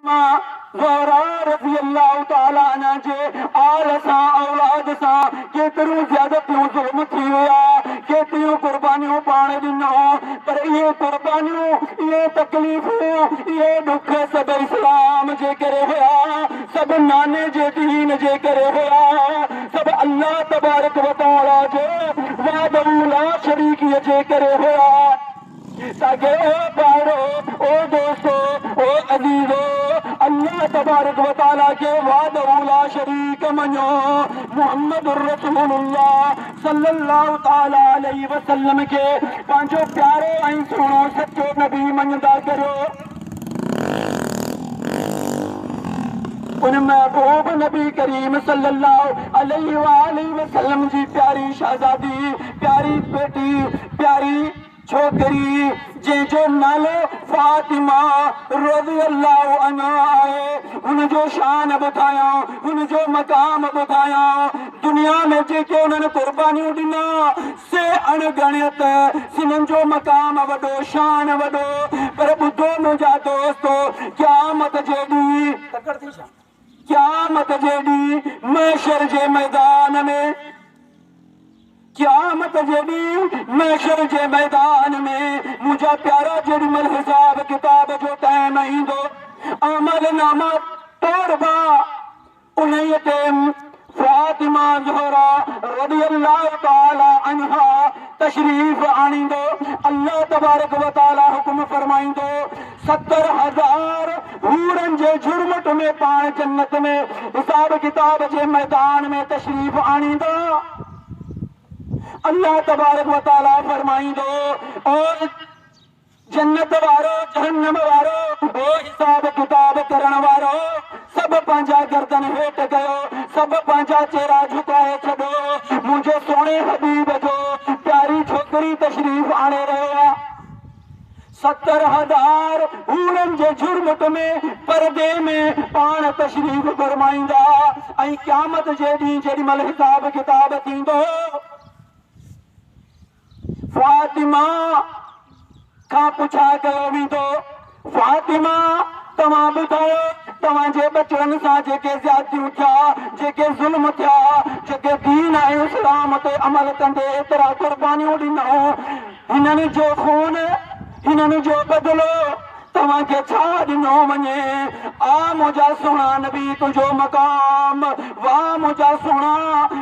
ज़हरा रज़ी अल्लाह ताला अन्हा जे आल सां औलाद सां केतिरियूं ज़्यादतियूं ज़ुल्म थी विया, केतिरियूं कुर्बानियूं पाण ॾिनो, पर इहे कुर्बानियूं, इहे तकलीफ़ूं, इहे ॾुख सभु इस्लाम जे करे हुया, सभु नाने जे दीन जे करे हुया, सभु अल्लाह तबारक व तआला जे वहदहू ला शरीकीअ जे करे हुया। ताकि ओ भाइरो, ओ दोस्तो, ओ अज़ीज़ो, अल्लाह तबारक व तआला के वहदहू ला शरीक मञो, मुहम्मदुर रसूलुल्लाह सल्लल्लाहु तआला अलैहि वसल्लम के पंहिंजो प्यारो ऐं सुहिणो सचो नबी मञंदा करियो। उन महबूब नबी करीम सल्लल्लाहु अलैहि वसल्लम जी प्यारी शहजादी, प्यारी बेटी, प्यारी छोकरी जंहिंजो नालो फातिमा रज़ी अल्लाह अन्हा आहे, हुनजो शान ॿुधायां, हुनजो मक़ाम ॿुधायां। दुनिया में जेके उन्हनि कुर्बानियूं ॾिना से अणगणित, सिननि जो मक़ाम वॾो, शान वॾो, पर ॿुधो मुंहिंजा दोस्तो, क़यामत जे ॾींहुं, क़यामत जे ॾींहुं महशर जे मैदान में, क़यामत जे ॾींहुं महशर जे मैदान में मुंहिंजा प्यारा जेॾीमहिल हिसाब किताब जो टाइम ईंदो, अमल नामा तोड़बा, उन्हीअ ते फातिमा ज़हरा रज़ी अल्लाह ताला अन्हा तशरीफ़ आणींदो। अल्लाह तबारक व तआला हुक्म फरमाईंदो, 70,000 हूरनि जे झुरमुट में पाण जन्नत में हिसाब किताब जे मैदान में तशरीफ़ आणींदो। अल्लाह तबारक व तआला फरमाईंदो, और जन्नत वारो, जहन्नम वारो, ओ हिसाब किताब करण वारो, सभु पंहिंजा गर्दन हेठि कयो, सभु पंहिंजा चेहरा झुकाए छॾो, मुंहिंजे सोणे हबीब जो प्यारी छोकिरी तशरीफ़ आणे रहियो आहे। 70,000 हूरनि जे झुरमुट में परदे में पाण तशरीफ़ फरमाईंदा, ऐं क़यामत जे ॾींहुं जेॾीमहिल हिसाब किताब थींदो, फातिमा खां पुछा कयो वेंदो, फातिमा तव्हां ॿुधायो, तव्हांजे बचड़नि सां जेके ज़्यादतियूं थिया, जेके ज़ुल्म थिया, जेके दीन ऐं इस्लाम ते अमल कंदे एतिरा कुर्बानियूं ॾिनऊं, हिननि जो खून, हिननि जो बदिलो तव्हांखे छा ॾिनो वञे? आ मुंहिंजा सुहिणा नबी तुंहिंजो मक़ाम, वाह मुंहिंजा सुहिणा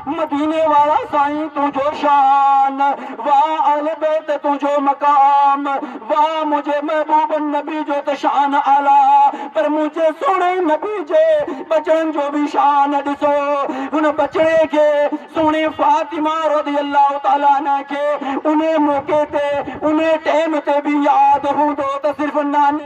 मदीने वारा साईं तुंहिंजो शान, वाह अहले बैत तुंहिंजो मक़ाम, वाह मुंहिंजे महबूब नबी जो त शान आला, पर मुंहिंजे सुहिणे नबी जे बचड़नि जो बि शान ॾिसो। हुन बचड़े खे सुहिणे फातिमा रज़ी अल्लाह ताला अन्हा खे उन मौक़े ते, उन टाइम ते बि यादि हूंदो त सिर्फ़ु नानी